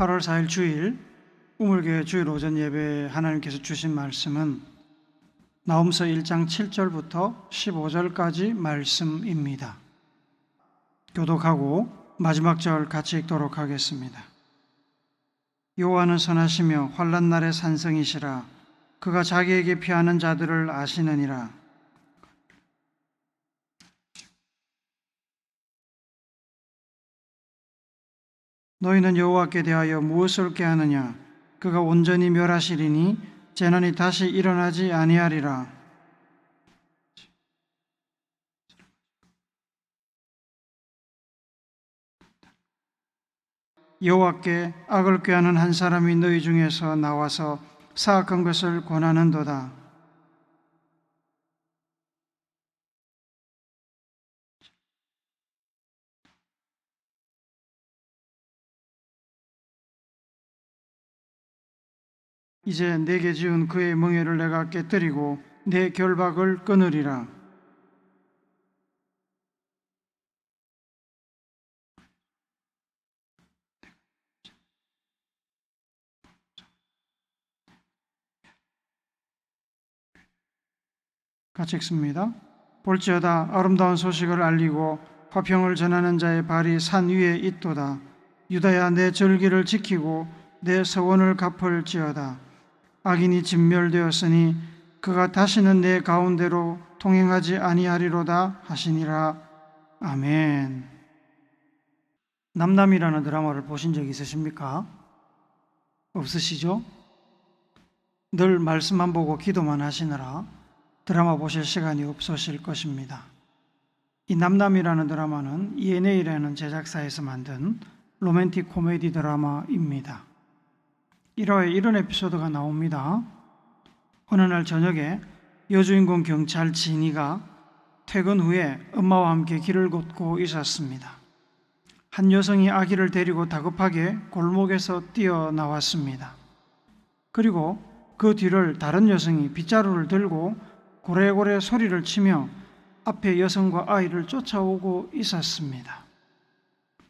8월 4일 주일 우물교회 주일 오전 예배 하나님께서 주신 말씀은 나홈서 1장 7절부터 15절까지 말씀입니다. 교독하고 마지막 절 같이 읽도록 하겠습니다. 여호와는 선하시며 환난 날의 산성이시라. 그가 자기에게 피하는 자들을 아시느니라. 너희는 여호와께 대하여 무엇을 꾀하느냐? 그가 온전히 멸하시리니 재난이 다시 일어나지 아니하리라. 여호와께 악을 꾀하는 한 사람이 너희 중에서 나와서 사악한 것을 권하는도다. 이제 내게 지은 그의 멍에를 내가 깨뜨리고 내 결박을 끊으리라. 같이 읽습니다. 볼지어다 아름다운 소식을 알리고 화평을 전하는 자의 발이 산 위에 있도다. 유다야, 내 절기를 지키고 내 서원을 갚을지어다. 악인이 진멸되었으니 그가 다시는 내 가운데로 통행하지 아니하리로다 하시니라. 아멘. 남남이라는 드라마를 보신 적 있으십니까? 없으시죠? 늘 말씀만 보고 기도만 하시느라 드라마 보실 시간이 없으실 것입니다. 이 남남이라는 드라마는 ENA라는 제작사에서 만든 로맨틱 코미디 드라마입니다. 1화에 이런 에피소드가 나옵니다. 어느 날 저녁에 여주인공 경찰 진이가 퇴근 후에 엄마와 함께 길을 걷고 있었습니다. 한 여성이 아기를 데리고 다급하게 골목에서 뛰어나왔습니다. 그리고 그 뒤를 다른 여성이 빗자루를 들고 고래고래 소리를 치며 앞에 여성과 아이를 쫓아오고 있었습니다.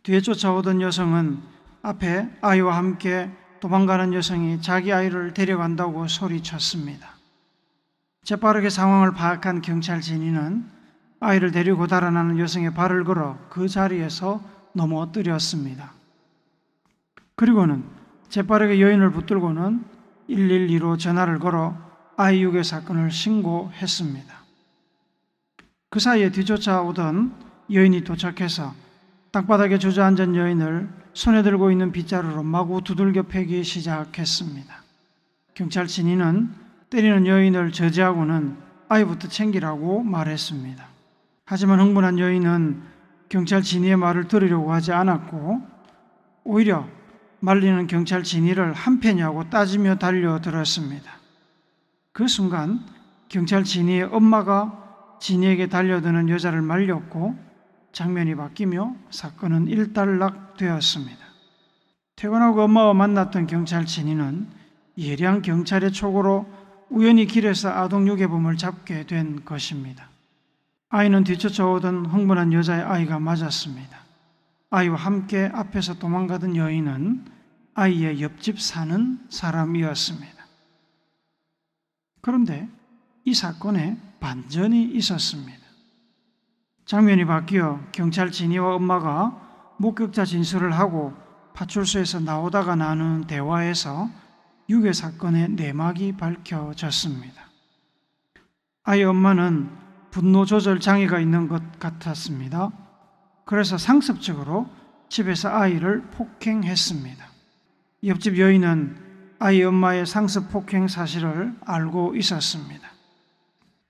뒤에 쫓아오던 여성은 앞에 아이와 함께 도망가는 여성이 자기 아이를 데려간다고 소리쳤습니다. 재빠르게 상황을 파악한 경찰 진이는 아이를 데리고 달아나는 여성의 발을 걸어 그 자리에서 넘어뜨렸습니다. 그리고는 재빠르게 여인을 붙들고는 112로 전화를 걸어 아이 유괴 사건을 신고했습니다. 그 사이에 뒤쫓아오던 여인이 도착해서 땅바닥에 주저앉은 여인을 손에 들고 있는 빗자루로 마구 두들겨 패기 시작했습니다. 경찰 진이는 때리는 여인을 저지하고는 아이부터 챙기라고 말했습니다. 하지만 흥분한 여인은 경찰 진이의 말을 들으려고 하지 않았고 오히려 말리는 경찰 진이를 한패냐고 따지며 달려들었습니다. 그 순간 경찰 진이의 엄마가 진이에게 달려드는 여자를 말렸고 장면이 바뀌며 사건은 일단락되었습니다. 퇴근하고 엄마와 만났던 경찰 진이는 예리한 경찰의 촉으로 우연히 길에서 아동 유괴범을 잡게 된 것입니다. 아이는 뒤쫓아오던 흥분한 여자의 아이가 맞았습니다. 아이와 함께 앞에서 도망가던 여인은 아이의 옆집 사는 사람이었습니다. 그런데 이 사건에 반전이 있었습니다. 장면이 바뀌어 경찰 진이와 엄마가 목격자 진술을 하고 파출소에서 나오다가 나눈 대화에서 유괴 사건의 내막이 밝혀졌습니다. 아이 엄마는 분노 조절 장애가 있는 것 같았습니다. 그래서 상습적으로 집에서 아이를 폭행했습니다. 옆집 여인은 아이 엄마의 상습 폭행 사실을 알고 있었습니다.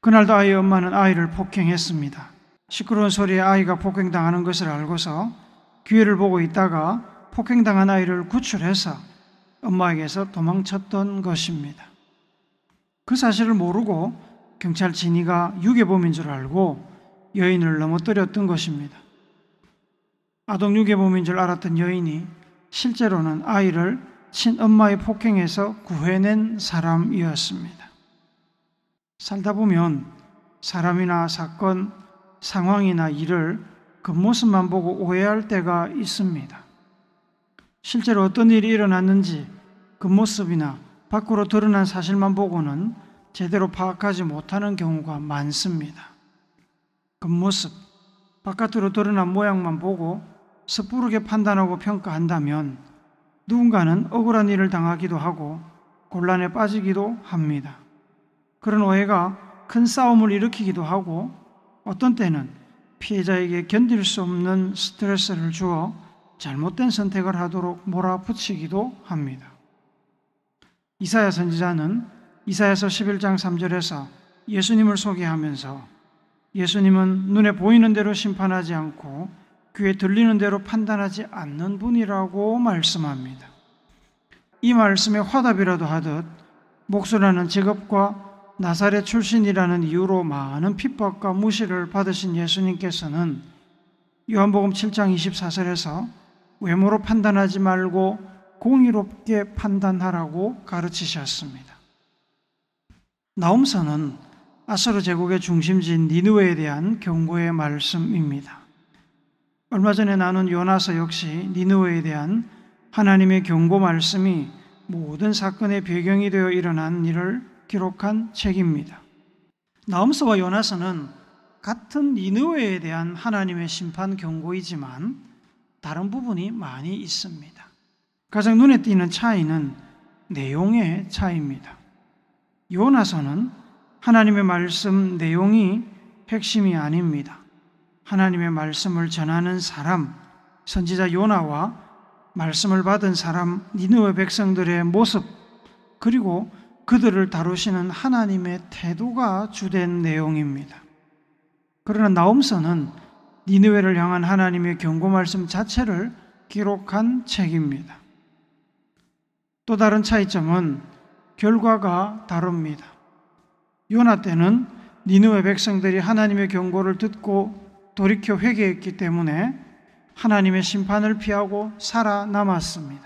그날도 아이 엄마는 아이를 폭행했습니다. 시끄러운 소리에 아이가 폭행당하는 것을 알고서 기회를 보고 있다가 폭행당한 아이를 구출해서 엄마에게서 도망쳤던 것입니다. 그 사실을 모르고 경찰 진이가 유괴범인 줄 알고 여인을 넘어뜨렸던 것입니다. 아동 유괴범인 줄 알았던 여인이 실제로는 아이를 친엄마의 폭행에서 구해낸 사람이었습니다. 살다 보면 사람이나 사건, 상황이나 일을 겉모습만 보고 오해할 때가 있습니다. 실제로 어떤 일이 일어났는지 그 모습이나 밖으로 드러난 사실만 보고는 제대로 파악하지 못하는 경우가 많습니다. 겉모습, 바깥으로 드러난 모양만 보고 섣부르게 판단하고 평가한다면 누군가는 억울한 일을 당하기도 하고 곤란에 빠지기도 합니다. 그런 오해가 큰 싸움을 일으키기도 하고 어떤 때는 피해자에게 견딜 수 없는 스트레스를 주어 잘못된 선택을 하도록 몰아붙이기도 합니다. 이사야 선지자는 이사야서 11장 3절에서 예수님을 소개하면서 예수님은 눈에 보이는 대로 심판하지 않고 귀에 들리는 대로 판단하지 않는 분이라고 말씀합니다. 이 말씀에 화답이라도 하듯 목수라는 직업과 나사렛 출신이라는 이유로 많은 핍박과 무시를 받으신 예수님께서는 요한복음 7장 24절에서 외모로 판단하지 말고 공의롭게 판단하라고 가르치셨습니다. 나홈서는 아수르 제국의 중심지인 니느웨에 대한 경고의 말씀입니다. 얼마 전에 나눈 요나서 역시 니느웨에 대한 하나님의 경고 말씀이 모든 사건의 배경이 되어 일어난 일을 기록한 책입니다. 나홈서와 요나서는 같은 니느웨에 대한 하나님의 심판 경고이지만 다른 부분이 많이 있습니다. 가장 눈에 띄는 차이는 내용의 차이입니다. 요나서는 하나님의 말씀 내용이 핵심이 아닙니다. 하나님의 말씀을 전하는 사람, 선지자 요나와 말씀을 받은 사람 니느웨 백성들의 모습, 그리고 그들을 다루시는 하나님의 태도가 주된 내용입니다. 그러나 나홈서는 니느웨를 향한 하나님의 경고 말씀 자체를 기록한 책입니다. 또 다른 차이점은 결과가 다릅니다. 요나 때는 니느웨 백성들이 하나님의 경고를 듣고 돌이켜 회개했기 때문에 하나님의 심판을 피하고 살아남았습니다.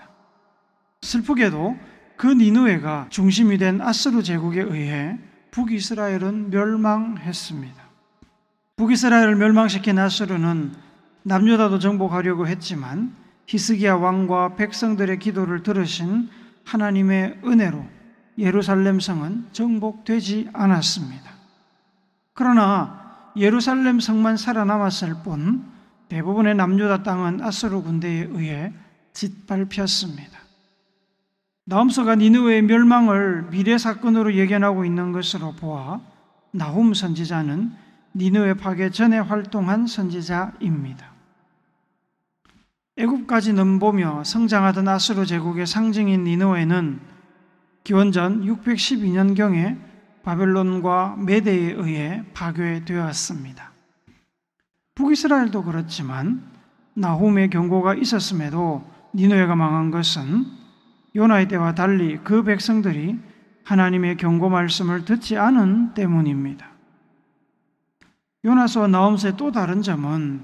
슬프게도 그 니느웨가 중심이 된 아수르 제국에 의해 북이스라엘은 멸망했습니다. 북이스라엘을 멸망시킨 아수르는 남유다도 정복하려고 했지만 히스기야 왕과 백성들의 기도를 들으신 하나님의 은혜로 예루살렘 성은 정복되지 않았습니다. 그러나 예루살렘 성만 살아남았을 뿐 대부분의 남유다 땅은 아수르 군대에 의해 짓밟혔습니다. 나홈서가 니느웨의 멸망을 미래 사건으로 예견하고 있는 것으로 보아 나훔 선지자는 니느웨 파괴 전에 활동한 선지자입니다. 애굽까지 넘보며 성장하던 아수르 제국의 상징인 니느웨는 기원전 612년경에 바벨론과 메대에 의해 파괴되었습니다. 북이스라엘도 그렇지만 나훔의 경고가 있었음에도 니느웨가 망한 것은 요나의 때와 달리 그 백성들이 하나님의 경고 말씀을 듣지 않은 때문입니다. 요나서와 나홈서의 또 다른 점은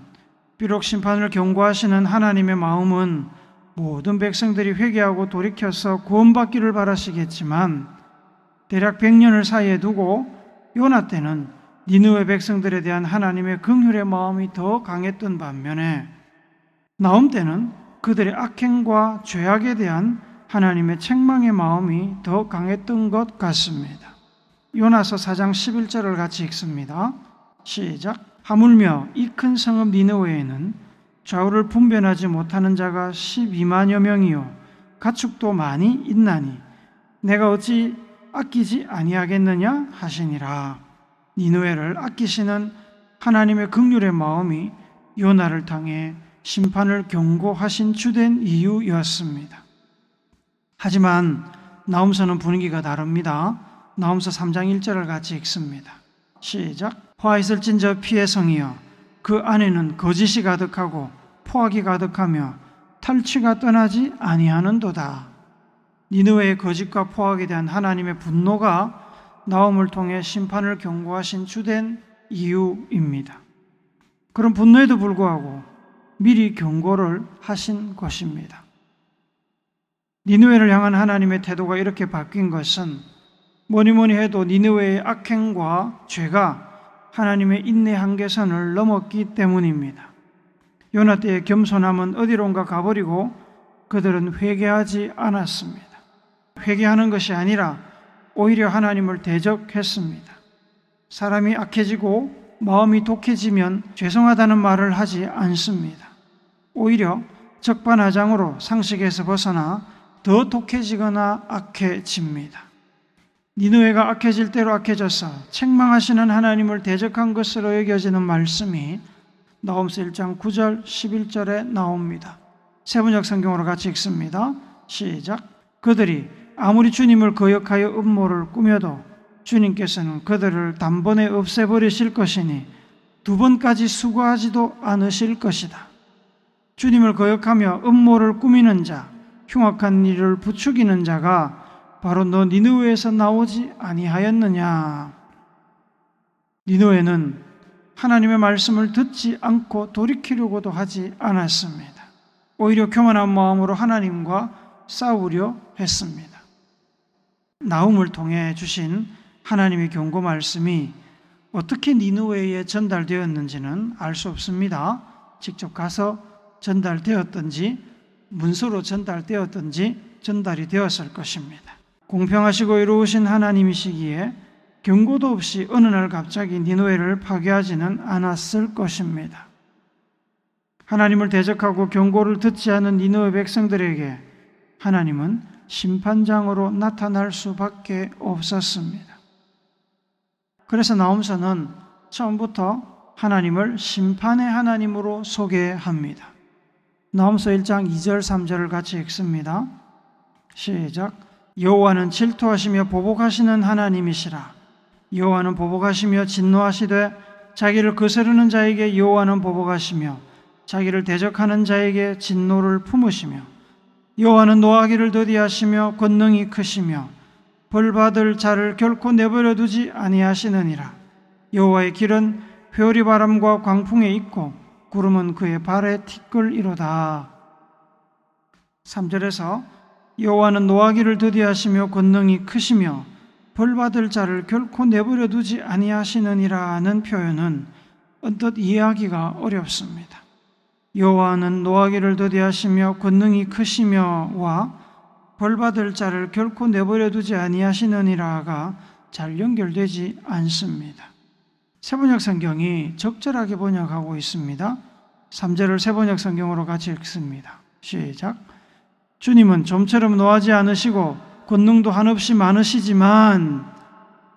비록 심판을 경고하시는 하나님의 마음은 모든 백성들이 회개하고 돌이켜서 구원받기를 바라시겠지만 대략 100년을 사이에 두고 요나 때는 니느웨 백성들에 대한 하나님의 긍휼의 마음이 더 강했던 반면에 나홈 때는 그들의 악행과 죄악에 대한 하나님의 책망의 마음이 더 강했던 것 같습니다. 요나서 4장 11절을 같이 읽습니다. 시작. 하물며 이 큰 성읍 니느웨에는 좌우를 분별하지 못하는 자가 12만여 명이요 가축도 많이 있나니 내가 어찌 아끼지 아니하겠느냐 하시니라. 니느웨를 아끼시는 하나님의 긍휼의 마음이 요나를 향해 심판을 경고하신 주된 이유였습니다. 하지만 나홈서는 분위기가 다릅니다. 나홈서 3장 1절을 같이 읽습니다. 시작. 화 있을진저 피의 성이여 그 안에는 거짓이 가득하고 포악이 가득하며 탈취가 떠나지 아니하는도다. 니느웨의 거짓과 포악에 대한 하나님의 분노가 나홈을 통해 심판을 경고하신 주된 이유입니다. 그런 분노에도 불구하고 미리 경고를 하신 것입니다. 니느웨를 향한 하나님의 태도가 이렇게 바뀐 것은 뭐니 해도 니느웨의 악행과 죄가 하나님의 인내 한계선을 넘었기 때문입니다. 요나 때의 겸손함은 어디론가 가버리고 그들은 회개하지 않았습니다. 회개하는 것이 아니라 오히려 하나님을 대적했습니다. 사람이 악해지고 마음이 독해지면 죄송하다는 말을 하지 않습니다. 오히려 적반하장으로 상식에서 벗어나 더 독해지거나 악해집니다. 니느웨가 악해질 대로 악해져서 책망하시는 하나님을 대적한 것으로 여겨지는 말씀이 나홈서 1장 9절 11절에 나옵니다. 세번역 성경으로 같이 읽습니다. 시작. 그들이 아무리 주님을 거역하여 음모를 꾸며도 주님께서는 그들을 단번에 없애버리실 것이니 두 번까지 수고하지도 않으실 것이다. 주님을 거역하며 음모를 꾸미는 자, 흉악한 일을 부추기는 자가 바로 너 니느웨에서 나오지 아니하였느냐. 니느웨는 하나님의 말씀을 듣지 않고 돌이키려고도 하지 않았습니다. 오히려 교만한 마음으로 하나님과 싸우려 했습니다. 나훔을 통해 주신 하나님의 경고 말씀이 어떻게 니느웨에 전달되었는지는 알 수 없습니다. 직접 가서 전달되었든지 문서로 전달되었든지 전달이 되었을 것입니다. 공평하시고 이로우신 하나님이시기에 경고도 없이 어느 날 갑자기 니느웨를 파괴하지는 않았을 것입니다. 하나님을 대적하고 경고를 듣지 않은 니느웨 백성들에게 하나님은 심판장으로 나타날 수밖에 없었습니다. 그래서 나홈서는 처음부터 하나님을 심판의 하나님으로 소개합니다. 나홈서 1장 2절 3절을 같이 읽습니다. 시작. 여호와는 질투하시며 보복하시는 하나님이시라. 여호와는 보복하시며 진노하시되 자기를 거스르는 자에게 여호와는 보복하시며 자기를 대적하는 자에게 진노를 품으시며 여호와는 노하기를 더디하시며 권능이 크시며 벌받을 자를 결코 내버려 두지 아니하시느니라. 여호와의 길은 회오리 바람과 광풍에 있고 구름은 그의 발에 티끌이로다. 3절에서 여호와는 노하기를 더디하시며 권능이 크시며 벌받을 자를 결코 내버려 두지 아니하시느니라는 표현은 언뜻 이해하기가 어렵습니다. 여호와는 노하기를 더디하시며 권능이 크시며와 벌받을 자를 결코 내버려 두지 아니하시느니라가 잘 연결되지 않습니다. 세번역 성경이 적절하게 번역하고 있습니다. 3절을 세번역 성경으로 같이 읽습니다. 시작. 주님은 좀처럼 노하지 않으시고 권능도 한없이 많으시지만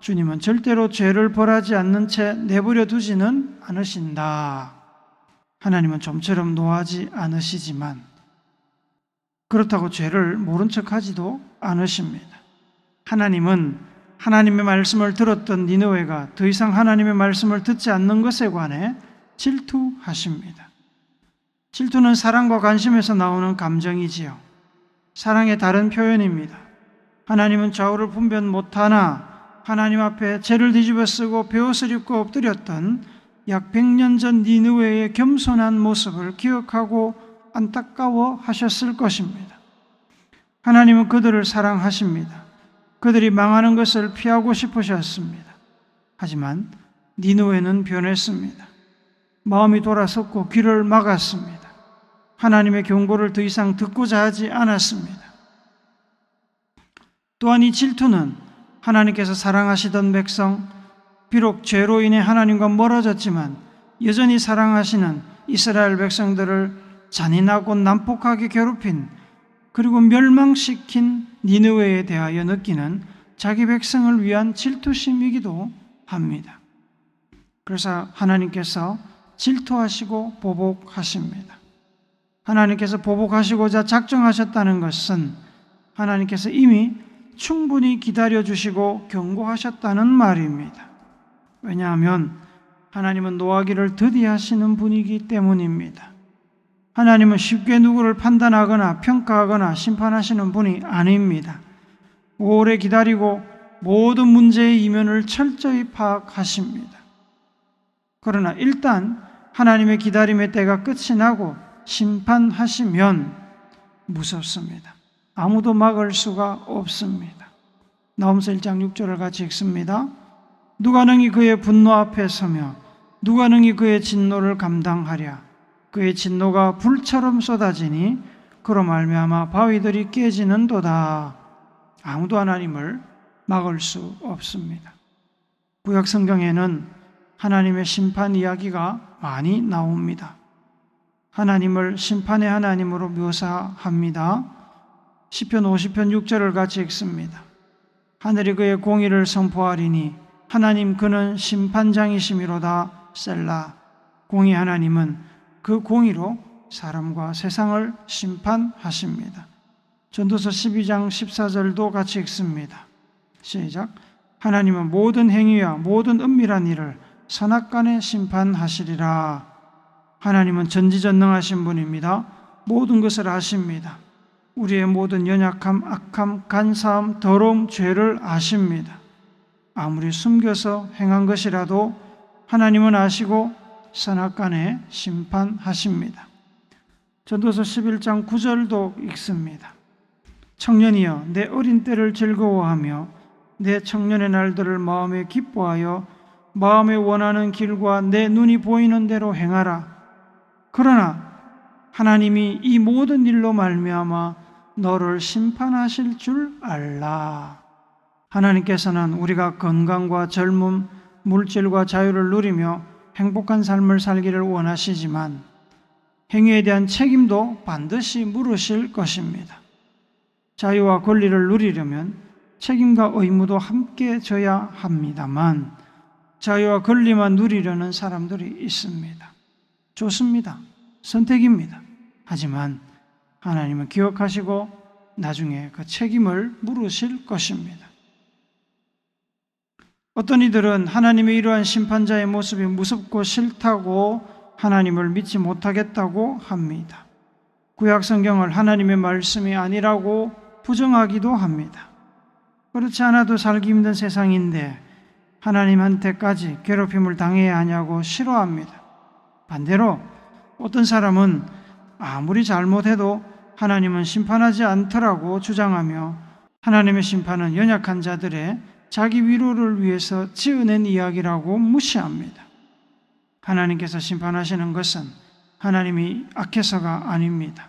주님은 절대로 죄를 벌하지 않는 채 내버려 두지는 않으신다. 하나님은 좀처럼 노하지 않으시지만 그렇다고 죄를 모른 척하지도 않으십니다. 하나님은 하나님의 말씀을 들었던 니느웨가 더 이상 하나님의 말씀을 듣지 않는 것에 관해 질투하십니다. 질투는 사랑과 관심에서 나오는 감정이지요. 사랑의 다른 표현입니다. 하나님은 좌우를 분별 못하나 하나님 앞에 죄를 뒤집어 쓰고 베옷을 입고 엎드렸던 약 100년 전 니느웨의 겸손한 모습을 기억하고 안타까워 하셨을 것입니다. 하나님은 그들을 사랑하십니다. 그들이 망하는 것을 피하고 싶으셨습니다. 하지만 니느웨는 변했습니다. 마음이 돌아섰고 귀를 막았습니다. 하나님의 경고를 더 이상 듣고자 하지 않았습니다. 또한 이 질투는 하나님께서 사랑하시던 백성, 비록 죄로 인해 하나님과 멀어졌지만 여전히 사랑하시는 이스라엘 백성들을 잔인하고 난폭하게 괴롭힌 그리고 멸망시킨 니느웨에 대하여 느끼는 자기 백성을 위한 질투심이기도 합니다. 그래서 하나님께서 질투하시고 보복하십니다. 하나님께서 보복하시고자 작정하셨다는 것은 하나님께서 이미 충분히 기다려주시고 경고하셨다는 말입니다. 왜냐하면 하나님은 노하기를 더디하시는 분이기 때문입니다. 하나님은 쉽게 누구를 판단하거나 평가하거나 심판하시는 분이 아닙니다. 오래 기다리고 모든 문제의 이면을 철저히 파악하십니다. 그러나 일단 하나님의 기다림의 때가 끝이 나고 심판하시면 무섭습니다. 아무도 막을 수가 없습니다. 나홈서 1장 6절을 같이 읽습니다. 누가 능히 그의 분노 앞에 서며 누가 능히 그의 진노를 감당하랴. 그의 진노가 불처럼 쏟아지니 그로 말미암아 바위들이 깨지는도다. 아무도 하나님을 막을 수 없습니다. 구약 성경에는 하나님의 심판 이야기가 많이 나옵니다. 하나님을 심판의 하나님으로 묘사합니다. 시편 50편 6절을 같이 읽습니다. 하늘이 그의 공의를 선포하리니 하나님 그는 심판장이시미로다. 셀라. 공의 하나님은 그 공의로 사람과 세상을 심판하십니다. 전도서 12장 14절도 같이 읽습니다. 시작. 하나님은 모든 행위와 모든 은밀한 일을 선악간에 심판하시리라. 하나님은 전지전능하신 분입니다. 모든 것을 아십니다. 우리의 모든 연약함, 악함, 간사함, 더러움, 죄를 아십니다. 아무리 숨겨서 행한 것이라도 하나님은 아시고 선악간에 심판하십니다. 전도서 11장 9절도 읽습니다. 청년이여 내 어린 때를 즐거워하며 내 청년의 날들을 마음에 기뻐하여 마음에 원하는 길과 내 눈이 보이는 대로 행하라. 그러나 하나님이 이 모든 일로 말미암아 너를 심판하실 줄 알라. 하나님께서는 우리가 건강과 젊음, 물질과 자유를 누리며 행복한 삶을 살기를 원하시지만 행위에 대한 책임도 반드시 물으실 것입니다. 자유와 권리를 누리려면 책임과 의무도 함께 져야 합니다만 자유와 권리만 누리려는 사람들이 있습니다. 좋습니다. 선택입니다. 하지만 하나님은 기억하시고 나중에 그 책임을 물으실 것입니다. 어떤 이들은 하나님의 이러한 심판자의 모습이 무섭고 싫다고 하나님을 믿지 못하겠다고 합니다. 구약 성경을 하나님의 말씀이 아니라고 부정하기도 합니다. 그렇지 않아도 살기 힘든 세상인데 하나님한테까지 괴롭힘을 당해야 하냐고 싫어합니다. 반대로 어떤 사람은 아무리 잘못해도 하나님은 심판하지 않더라고 주장하며 하나님의 심판은 연약한 자들의 자기 위로를 위해서 지어낸 이야기라고 무시합니다. 하나님께서 심판하시는 것은 하나님이 악해서가 아닙니다.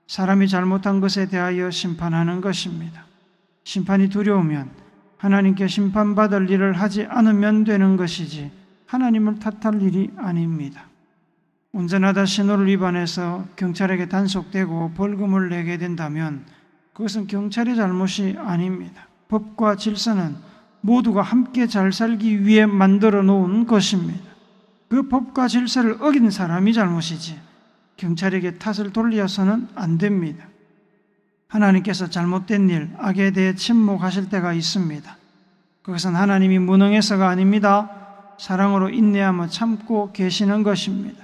사람이 잘못한 것에 대하여 심판하는 것입니다. 심판이 두려우면 하나님께 심판받을 일을 하지 않으면 되는 것이지 하나님을 탓할 일이 아닙니다. 운전하다 신호를 위반해서 경찰에게 단속되고 벌금을 내게 된다면 그것은 경찰의 잘못이 아닙니다. 법과 질서는 모두가 함께 잘 살기 위해 만들어 놓은 것입니다. 그 법과 질서를 어긴 사람이 잘못이지 경찰에게 탓을 돌려서는 안 됩니다. 하나님께서 잘못된 일, 악에 대해 침묵하실 때가 있습니다. 그것은 하나님이 무능해서가 아닙니다. 사랑으로 인내하며 참고 계시는 것입니다.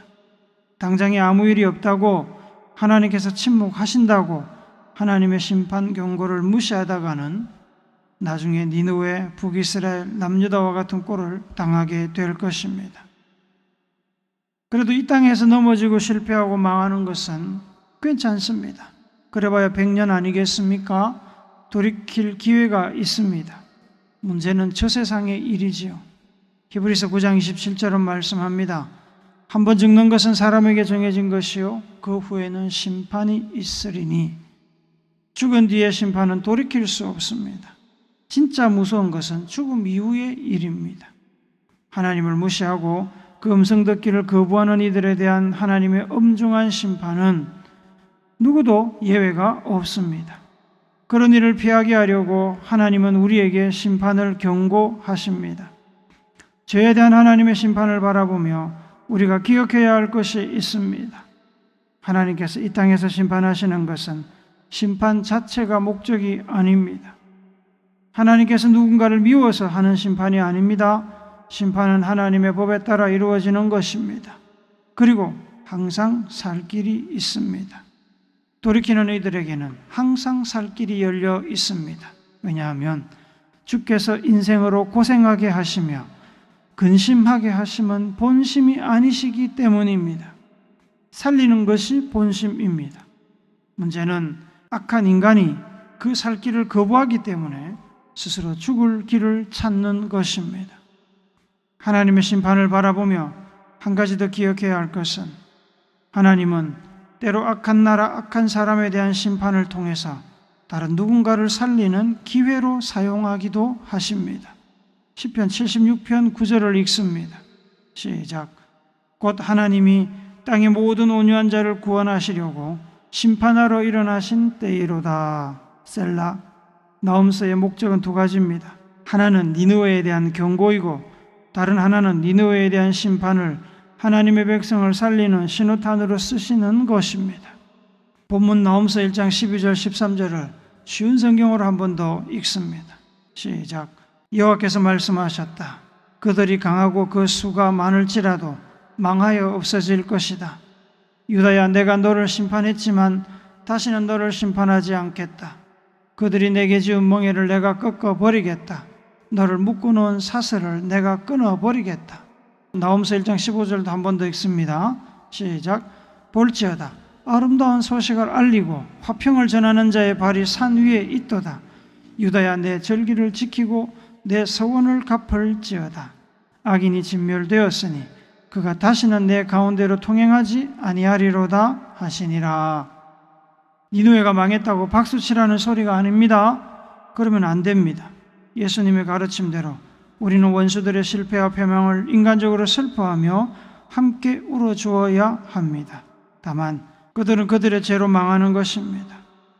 당장에 아무 일이 없다고 하나님께서 침묵하신다고 하나님의 심판 경고를 무시하다가는 나중에 니느웨, 북이스라엘, 남유다와 같은 꼴을 당하게 될 것입니다. 그래도 이 땅에서 넘어지고 실패하고 망하는 것은 괜찮습니다. 그래봐야 100년 아니겠습니까? 돌이킬 기회가 있습니다. 문제는 저 세상의 일이지요. 히브리서 9장 27절은 말씀합니다. 한번 죽는 것은 사람에게 정해진 것이요 그 후에는 심판이 있으리니 죽은 뒤의 심판은 돌이킬 수 없습니다. 진짜 무서운 것은 죽음 이후의 일입니다. 하나님을 무시하고 그 음성 듣기를 거부하는 이들에 대한 하나님의 엄중한 심판은 누구도 예외가 없습니다. 그런 일을 피하게 하려고 하나님은 우리에게 심판을 경고하십니다. 죄에 대한 하나님의 심판을 바라보며 우리가 기억해야 할 것이 있습니다. 하나님께서 이 땅에서 심판하시는 것은 심판 자체가 목적이 아닙니다. 하나님께서 누군가를 미워서 하는 심판이 아닙니다. 심판은 하나님의 법에 따라 이루어지는 것입니다. 그리고 항상 살 길이 있습니다. 돌이키는 이들에게는 항상 살 길이 열려 있습니다. 왜냐하면 주께서 인생으로 고생하게 하시며 근심하게 하심은 본심이 아니시기 때문입니다. 살리는 것이 본심입니다. 문제는 악한 인간이 그 살 길을 거부하기 때문에 스스로 죽을 길을 찾는 것입니다. 하나님의 심판을 바라보며 한 가지 더 기억해야 할 것은 하나님은 때로 악한 나라, 악한 사람에 대한 심판을 통해서 다른 누군가를 살리는 기회로 사용하기도 하십니다. 시편 76편 9절을 읽습니다. 시작. 곧 하나님이 땅의 모든 온유한 자를 구원하시려고 심판하러 일어나신 때이로다. 셀라. 나홈서의 목적은 두 가지입니다. 하나는 니느웨에 대한 경고이고 다른 하나는 니느웨에 대한 심판을 하나님의 백성을 살리는 신호탄으로 쓰시는 것입니다. 본문 나홈서 1장 12절 13절을 쉬운 성경으로 한 번 더 읽습니다. 시작. 여호와께서 말씀하셨다. 그들이 강하고 그 수가 많을지라도 망하여 없어질 것이다. 유다야, 내가 너를 심판했지만 다시는 너를 심판하지 않겠다. 그들이 내게 지은 멍에를 내가 꺾어버리겠다. 너를 묶어놓은 사슬을 내가 끊어버리겠다. 나홈서 1장 15절도 한 번 더 읽습니다. 시작. 볼지어다 아름다운 소식을 알리고 화평을 전하는 자의 발이 산 위에 있도다. 유다야, 내 절기를 지키고 내 서원을 갚을지어다. 악인이 진멸되었으니 그가 다시는 내 가운데로 통행하지 아니하리로다 하시니라. 니느웨가 망했다고 박수치라는 소리가 아닙니다. 그러면 안 됩니다. 예수님의 가르침대로 우리는 원수들의 실패와 패망을 인간적으로 슬퍼하며 함께 울어주어야 합니다. 다만 그들은 그들의 죄로 망하는 것입니다.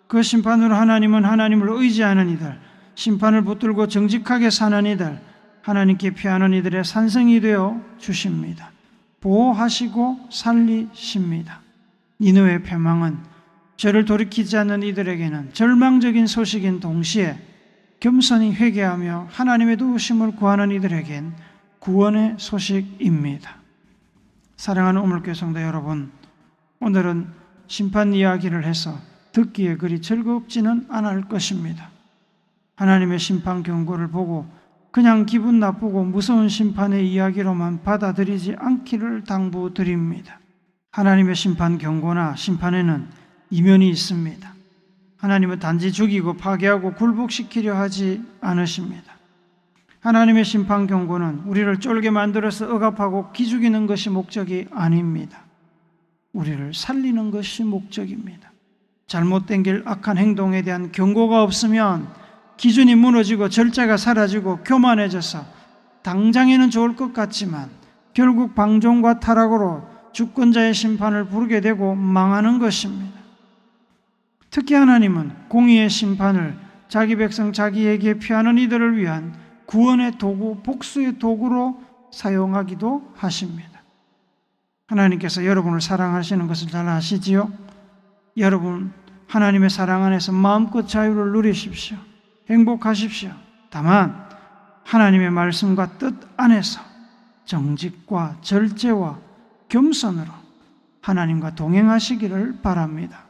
그 심판으로 하나님은 하나님을 의지하는 이들, 심판을 붙들고 정직하게 사는 이들, 하나님께 피하는 이들의 산성이 되어 주십니다. 보호하시고 살리십니다. 니느웨의 패망은 죄를 돌이키지 않는 이들에게는 절망적인 소식인 동시에 겸손히 회개하며 하나님의 도우심을 구하는 이들에겐 구원의 소식입니다. 사랑하는 우물교회 성도 여러분, 오늘은 심판 이야기를 해서 듣기에 그리 즐겁지는 않을 것입니다. 하나님의 심판 경고를 보고 그냥 기분 나쁘고 무서운 심판의 이야기로만 받아들이지 않기를 당부드립니다. 하나님의 심판 경고나 심판에는 이면이 있습니다. 하나님은 단지 죽이고 파괴하고 굴복시키려 하지 않으십니다. 하나님의 심판 경고는 우리를 쫄게 만들어서 억압하고 기죽이는 것이 목적이 아닙니다. 우리를 살리는 것이 목적입니다. 잘못된 길, 악한 행동에 대한 경고가 없으면 기준이 무너지고 절제가 사라지고 교만해져서 당장에는 좋을 것 같지만 결국 방종과 타락으로 주권자의 심판을 부르게 되고 망하는 것입니다. 특히 하나님은 공의의 심판을 자기 백성 자기에게 피하는 이들을 위한 구원의 도구, 복수의 도구로 사용하기도 하십니다. 하나님께서 여러분을 사랑하시는 것을 잘 아시지요? 여러분, 하나님의 사랑 안에서 마음껏 자유를 누리십시오. 행복하십시오. 다만 하나님의 말씀과 뜻 안에서 정직과 절제와 겸손으로 하나님과 동행하시기를 바랍니다.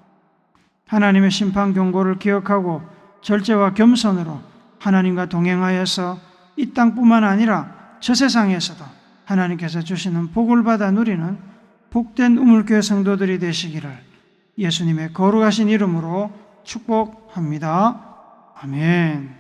하나님의 심판 경고를 기억하고 절제와 겸손으로 하나님과 동행하여서 이 땅뿐만 아니라 저 세상에서도 하나님께서 주시는 복을 받아 누리는 복된 우물교회 성도들이 되시기를 예수님의 거룩하신 이름으로 축복합니다. 아멘.